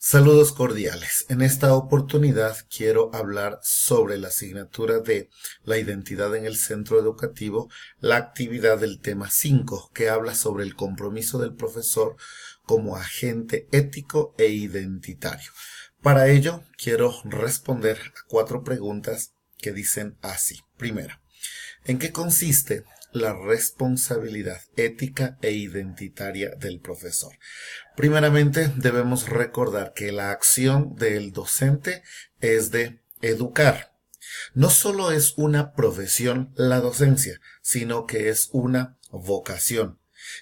Saludos cordiales. En esta oportunidad quiero hablar sobre la asignatura de la identidad en el centro educativo, la actividad del tema 5, que habla sobre el compromiso del profesor como agente ético e identitario. Para ello, quiero responder a 4 preguntas que dicen así. Primera, ¿en qué consiste la responsabilidad ética e identitaria del profesor? Primeramente, debemos recordar que la acción del docente es de educar. No solo es una profesión la docencia, sino que es una vocación,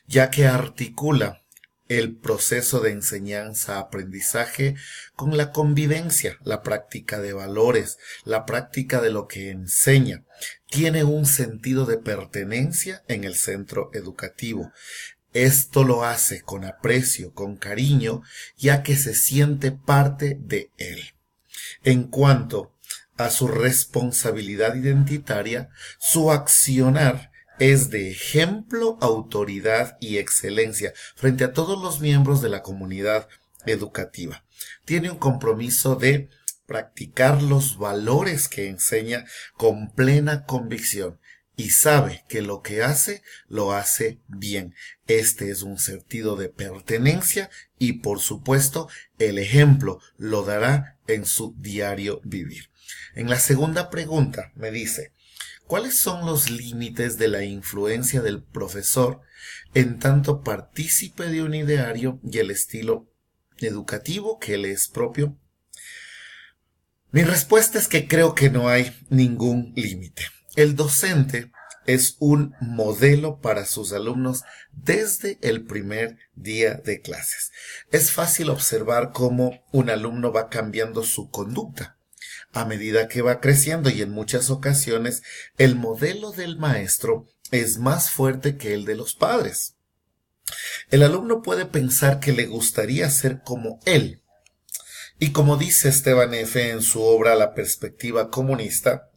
ya que articula el proceso de enseñanza-aprendizaje con la convivencia, la práctica de valores, la práctica de lo que enseña. Tiene un sentido de pertenencia en el centro educativo. Esto lo hace con aprecio, con cariño, ya que se siente parte de él. En cuanto a su responsabilidad identitaria, su accionar es de ejemplo, autoridad y excelencia frente a todos los miembros de la comunidad educativa. Tiene un compromiso de practicar los valores que enseña con plena convicción y sabe que lo que hace, lo hace bien. Este es un sentido de pertenencia y, por supuesto, el ejemplo lo dará en su diario vivir. En la segunda pregunta me dice, ¿cuáles son los límites de la influencia del profesor en tanto partícipe de un ideario y el estilo educativo que le es propio? Mi respuesta es que creo que no hay ningún límite. El docente es un modelo para sus alumnos desde el primer día de clases. Es fácil observar cómo un alumno va cambiando su conducta a medida que va creciendo y en muchas ocasiones el modelo del maestro es más fuerte que el de los padres. El alumno puede pensar que le gustaría ser como él. Y como dice Esteban F. en su obra La perspectiva comunista,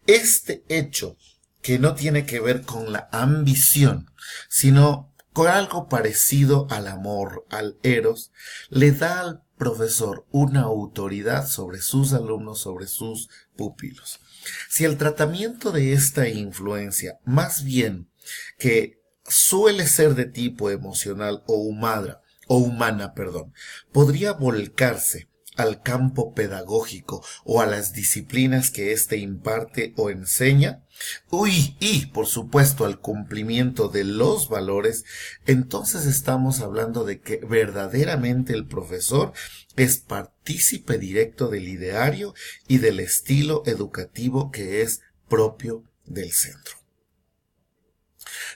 este hecho que no tiene que ver con la ambición, sino con algo parecido al amor, al eros, le da al profesor una autoridad sobre sus alumnos, sobre sus pupilos. Si el tratamiento de esta influencia, más bien que suele ser de tipo emocional o humana, podría volcarse al campo pedagógico o a las disciplinas que éste imparte o enseña, y por supuesto al cumplimiento de los valores, entonces estamos hablando de que verdaderamente el profesor es partícipe directo del ideario y del estilo educativo que es propio del centro.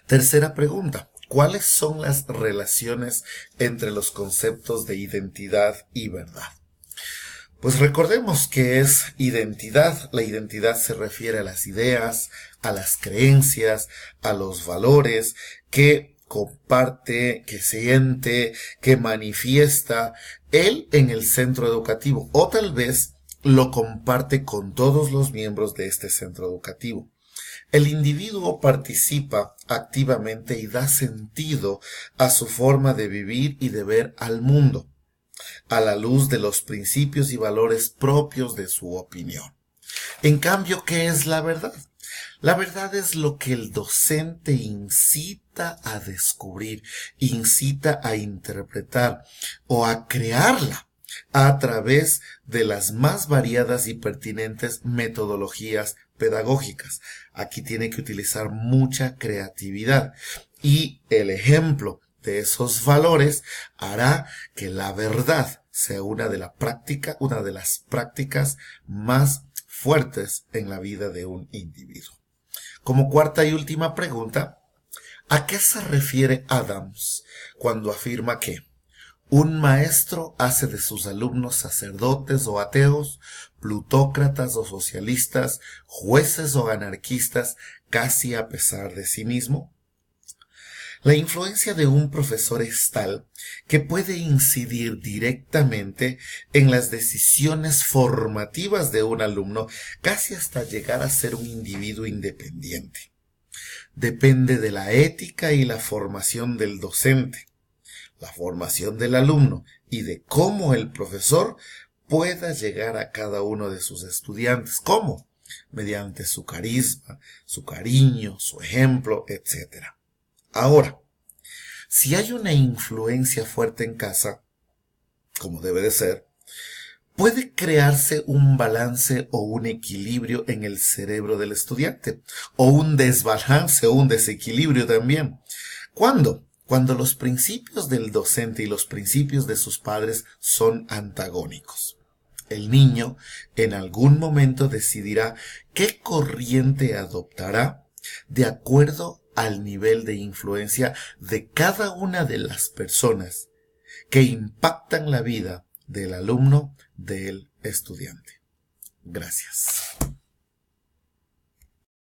Tercera pregunta. ¿Cuáles son las relaciones entre los conceptos de identidad y verdad? Pues recordemos que es identidad. La identidad se refiere a las ideas, a las creencias, a los valores que comparte, que siente, que manifiesta él en el centro educativo, o tal vez lo comparte con todos los miembros de este centro educativo. El individuo participa activamente y da sentido a su forma de vivir y de ver al mundo, a la luz de los principios y valores propios de su opinión. En cambio, ¿qué es la verdad? La verdad es lo que el docente incita a descubrir, incita a interpretar o a crearla a través de las más variadas y pertinentes metodologías pedagógicas. Aquí tiene que utilizar mucha creatividad y el ejemplo de esos valores hará que la verdad sea una de las prácticas más fuertes en la vida de un individuo. Como cuarta y última pregunta, ¿a qué se refiere Adams cuando afirma que un maestro hace de sus alumnos sacerdotes o ateos, plutócratas o socialistas, jueces o anarquistas, casi a pesar de sí mismo? La influencia de un profesor es tal que puede incidir directamente en las decisiones formativas de un alumno, casi hasta llegar a ser un individuo independiente. Depende de la ética y la formación del docente, la formación del alumno y de cómo el profesor pueda llegar a cada uno de sus estudiantes. ¿Cómo? Mediante su carisma, su cariño, su ejemplo, etc. Ahora, si hay una influencia fuerte en casa, como debe de ser, puede crearse un balance o un equilibrio en el cerebro del estudiante, o un desbalance o un desequilibrio también. ¿Cuándo? Cuando los principios del docente y los principios de sus padres son antagónicos. El niño en algún momento decidirá qué corriente adoptará de acuerdo al nivel de influencia de cada una de las personas que impactan la vida del alumno, del estudiante. Gracias.